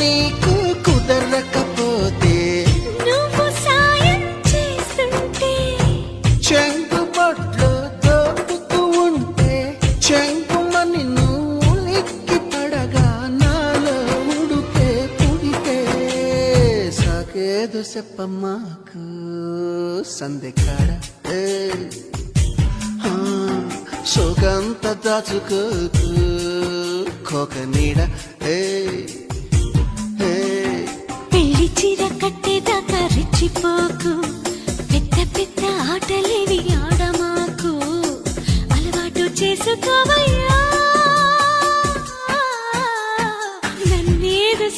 నీకు కుదరకపోతే నువ్వు సాయం చేస్తుంటే చెంగు బొట్లు దోపుతూ ఉంటే చెంగుమని నువ్వు లిక్కి పడగా నాలో ఉడుకే పుడికే సాకేదో చెప్పమ్మాకు సందెకాడ సోకంత దాచుకోకు కోక నీడ పెళ్లి చీర కట్టేదాకా రెచ్చిపోకు పెద్ద పెద్ద ఆటలేవి ఆడమాకు అలవాటు చేసుకోవయ్యా నన్నేదో